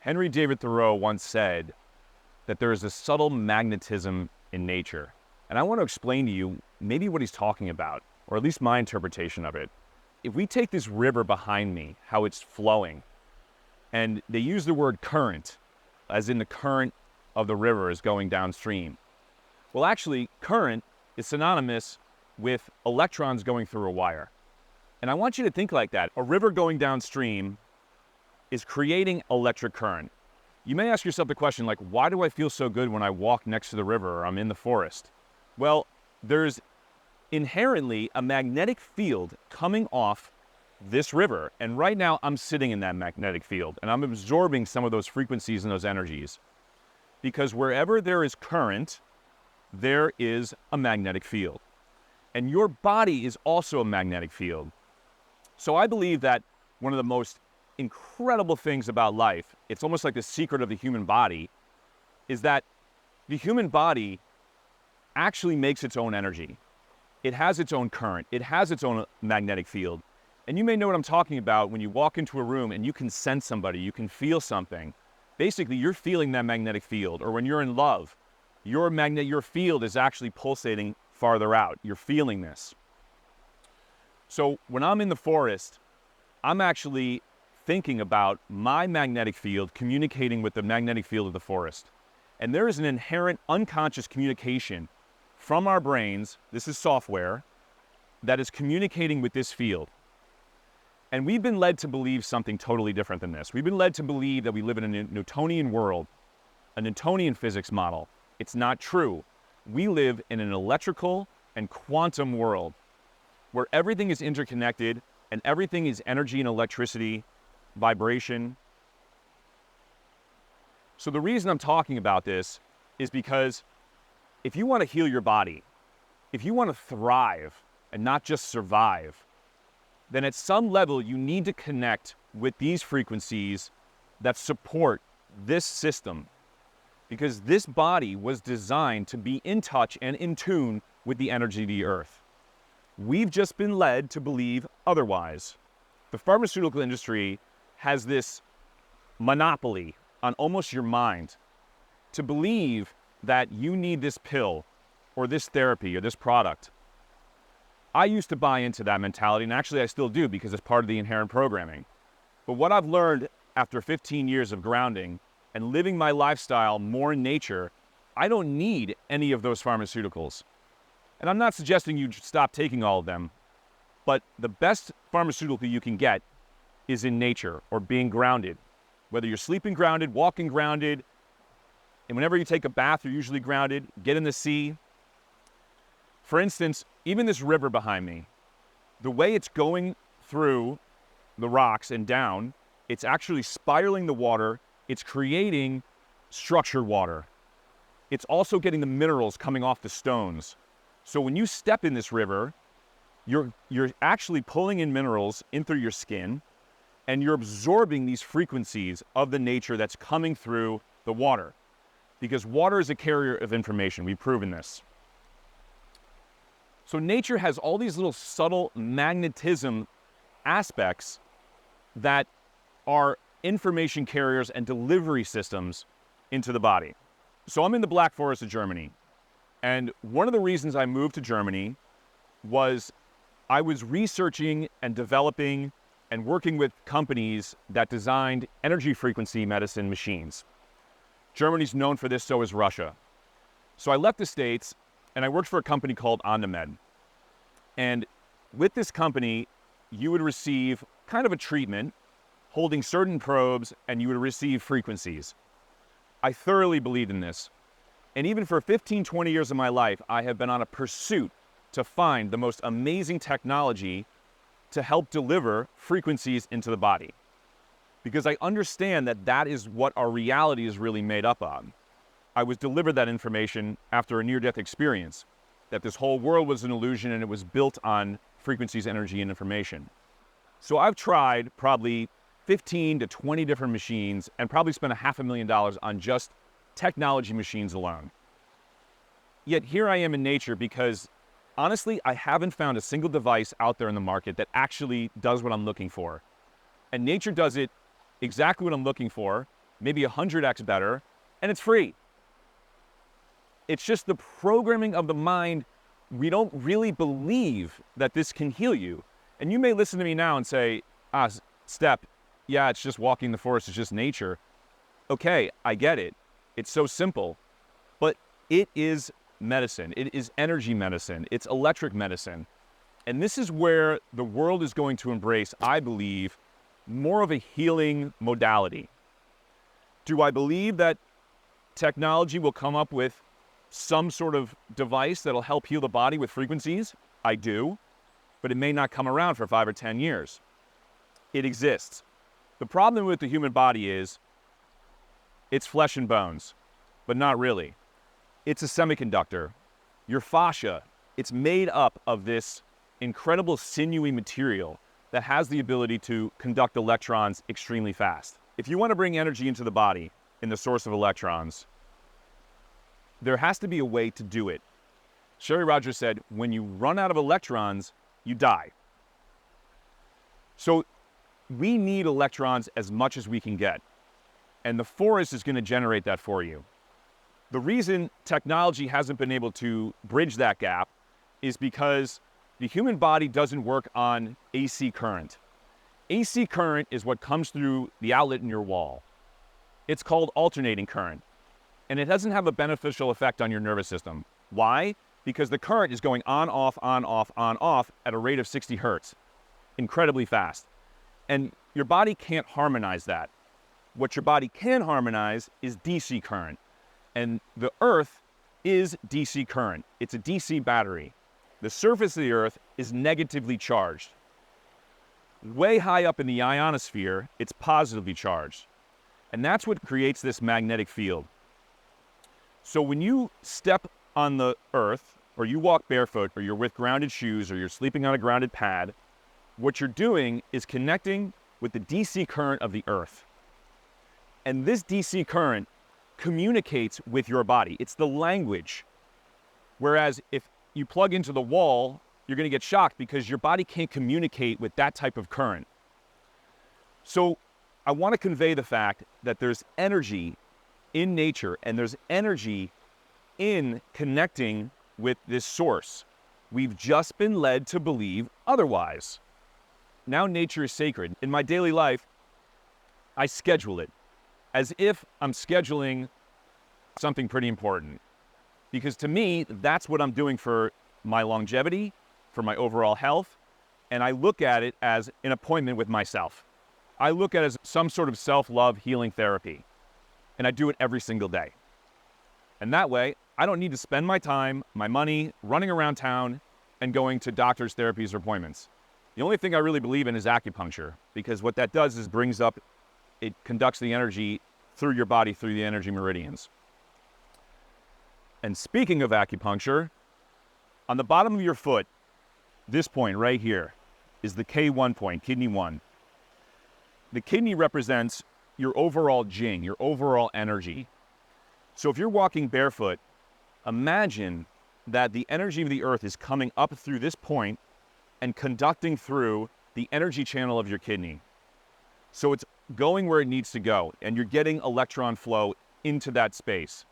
Henry David Thoreau once said that there is a subtle magnetism in nature. And I want to explain to you maybe what he's talking about, or at least my interpretation of it. If we take this river behind me, how it's flowing, and they use the word current, as in the current of the river is going downstream. Well, actually, current is synonymous with electrons going through a wire. And I want you to think like that. A river going downstream is creating electric current. You may ask yourself the question, like, why do I feel so good when I walk next to the river or I'm in the forest? Well, there's inherently a magnetic field coming off this river. And right now I'm sitting in that magnetic field and I'm absorbing some of those frequencies and those energies. Because wherever there is current, there is a magnetic field. And your body is also a magnetic field. So I believe that one of the most incredible things about life, it's almost like the secret of the human body, is that the human body actually makes its own energy. It has its own current. It has its own magnetic field. And you may know what I'm talking about when you walk into a room and you can sense somebody, you can feel something. Basically, you're feeling that magnetic field. Or when you're in love, your field is actually pulsating farther out. You're feeling this. So when I'm in the forest, I'm actually thinking about my magnetic field communicating with the magnetic field of the forest. And there is an inherent unconscious communication from our brains, this is software, that is communicating with this field. And we've been led to believe something totally different than this. We've been led to believe that we live in a Newtonian world, a Newtonian physics model. It's not true. We live in an electrical and quantum world where everything is interconnected and everything is energy and electricity, vibration. So the reason I'm talking about this is because if you want to heal your body, if you want to thrive and not just survive, then at some level you need to connect with these frequencies that support this system, because this body was designed to be in touch and in tune with the energy of the earth. We've just been led to believe otherwise. The pharmaceutical industry has this monopoly on almost your mind to believe that you need this pill or this therapy or this product. I used to buy into that mentality, and actually I still do because it's part of the inherent programming. But what I've learned after 15 years of grounding and living my lifestyle more in nature, I don't need any of those pharmaceuticals. And I'm not suggesting you stop taking all of them, but the best pharmaceutical you can get is in nature or being grounded. Whether you're sleeping grounded, walking grounded, and whenever you take a bath, you're usually grounded, get in the sea. For instance, even this river behind me, the way it's going through the rocks and down, it's actually spiraling the water. It's creating structured water. It's also getting the minerals coming off the stones. So when you step in this river, you're actually pulling in minerals in through your skin, and you're absorbing these frequencies of the nature that's coming through the water. Because water is a carrier of information. We've proven this. So nature has all these little subtle magnetism aspects that are information carriers and delivery systems into the body. So I'm in the Black Forest of Germany. And one of the reasons I moved to Germany was I was researching and developing and working with companies that designed energy frequency medicine machines. Germany's known for this, so is Russia. So I left the States and I worked for a company called OnDemand. And with this company, you would receive kind of a treatment holding certain probes and you would receive frequencies. I thoroughly believed in this. And even for 15, 20 years of my life, I have been on a pursuit to find the most amazing technology to help deliver frequencies into the body. Because I understand that that is what our reality is really made up on. I was delivered that information after a near-death experience, that this whole world was an illusion and it was built on frequencies, energy, and information. So I've tried probably 15 to 20 different machines and probably spent $500,000 on just technology machines alone. Yet here I am in nature because honestly, I haven't found a single device out there in the market that actually does what I'm looking for. And nature does it exactly what I'm looking for, maybe 100x better, and it's free. It's just the programming of the mind. We don't really believe that this can heal you. And you may listen to me now and say, Step, yeah, it's just walking the forest, it's just nature. Okay, I get it. It's so simple. But it is medicine. It is energy medicine. It's electric medicine. And this is where the world is going to embrace, I believe, more of a healing modality. Do I believe that technology will come up with some sort of device that'll help heal the body with frequencies? I do, but it may not come around for 5 or 10 years. It exists. The problem with the human body is it's flesh and bones, but not really. It's a semiconductor. Your fascia, it's made up of this incredible sinewy material that has the ability to conduct electrons extremely fast. If you want to bring energy into the body in the source of electrons, there has to be a way to do it. Sherry Rogers said, when you run out of electrons, you die. So we need electrons as much as we can get. And the forest is going to generate that for you. The reason technology hasn't been able to bridge that gap is because the human body doesn't work on AC current. AC current is what comes through the outlet in your wall. It's called alternating current. And it doesn't have a beneficial effect on your nervous system. Why? Because the current is going on, off, on, off, on, off at a rate of 60 hertz. Incredibly fast. And your body can't harmonize that. What your body can harmonize is DC current. And the Earth is DC current. It's a DC battery. The surface of the Earth is negatively charged. Way high up in the ionosphere, it's positively charged. And that's what creates this magnetic field. So when you step on the Earth, or you walk barefoot, or you're with grounded shoes, or you're sleeping on a grounded pad, what you're doing is connecting with the DC current of the Earth. And this DC current communicates with your body. It's the language. Whereas if you plug into the wall, you're going to get shocked because your body can't communicate with that type of current. So I want to convey the fact that there's energy in nature and there's energy in connecting with this source. We've just been led to believe otherwise. Now nature is sacred. In my daily life, I schedule it as if I'm scheduling something pretty important. Because to me, that's what I'm doing for my longevity, for my overall health, and I look at it as an appointment with myself. I look at it as some sort of self-love healing therapy, and I do it every single day. And that way, I don't need to spend my time, my money, running around town and going to doctors, therapies, or appointments. The only thing I really believe in is acupuncture, because what that does is it conducts the energy through your body, through the energy meridians. And speaking of acupuncture, on the bottom of your foot, this point right here is the K1 point, kidney 1. The kidney represents your overall jing, your overall energy. So if you're walking barefoot, imagine that the energy of the earth is coming up through this point and conducting through the energy channel of your kidney. So it's going where it needs to go, and you're getting electron flow into that space.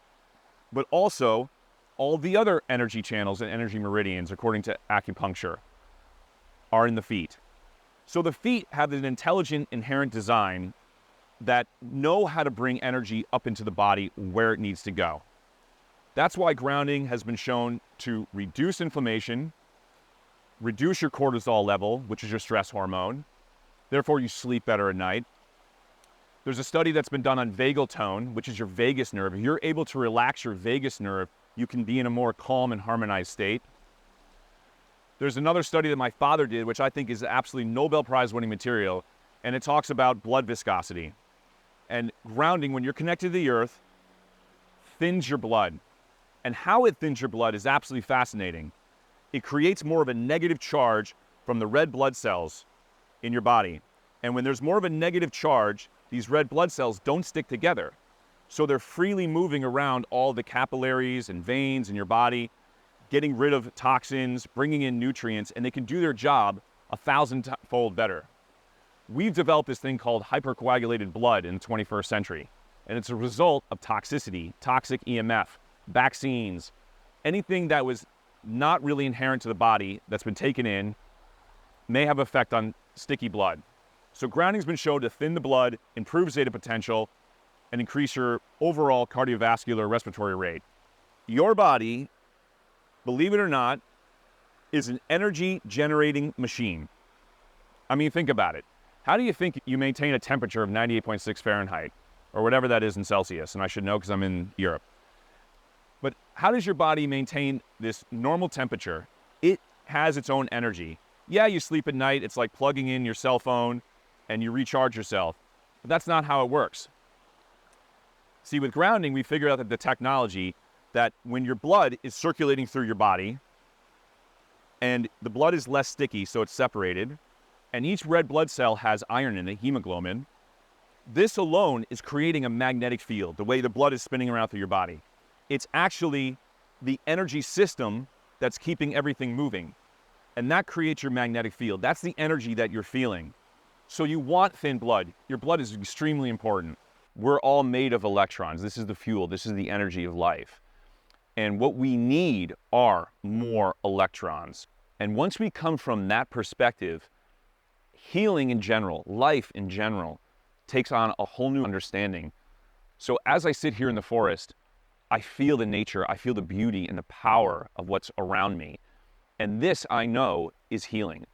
But also, all the other energy channels and energy meridians, according to acupuncture, are in the feet. So the feet have an intelligent, inherent design that know how to bring energy up into the body where it needs to go. That's why grounding has been shown to reduce inflammation, reduce your cortisol level, which is your stress hormone. Therefore, you sleep better at night. There's a study that's been done on vagal tone, which is your vagus nerve. If you're able to relax your vagus nerve, you can be in a more calm and harmonized state. There's another study that my father did, which I think is absolutely Nobel Prize winning material, and it talks about blood viscosity. And grounding, when you're connected to the earth, thins your blood. And how it thins your blood is absolutely fascinating. It creates more of a negative charge from the red blood cells in your body. And when there's more of a negative charge, these red blood cells don't stick together. So they're freely moving around all the capillaries and veins in your body, getting rid of toxins, bringing in nutrients, and they can do their job 1,000-fold better. We've developed this thing called hypercoagulated blood in the 21st century. And it's a result of toxicity, toxic EMF, vaccines, anything that was not really inherent to the body that's been taken in may have effect on sticky blood. So grounding's been shown to thin the blood, improve zeta potential, and increase your overall cardiovascular respiratory rate. Your body, believe it or not, is an energy generating machine. I mean, think about it. How do you think you maintain a temperature of 98.6 Fahrenheit or whatever that is in Celsius? And I should know because I'm in Europe. But how does your body maintain this normal temperature? It has its own energy. Yeah, you sleep at night. It's like plugging in your cell phone and you recharge yourself. But that's not how it works. See, with grounding, we figured out that the technology that when your blood is circulating through your body and the blood is less sticky, so it's separated, and each red blood cell has iron in it, hemoglobin, this alone is creating a magnetic field, the way the blood is spinning around through your body. It's actually the energy system that's keeping everything moving. And that creates your magnetic field. That's the energy that you're feeling. So you want thin blood. Your blood is extremely important. We're all made of electrons. This is the fuel. This is the energy of life. And what we need are more electrons. And once we come from that perspective, healing in general, life in general, takes on a whole new understanding. So as I sit here in the forest, I feel the nature, I feel the beauty and the power of what's around me. And this, I know, is healing.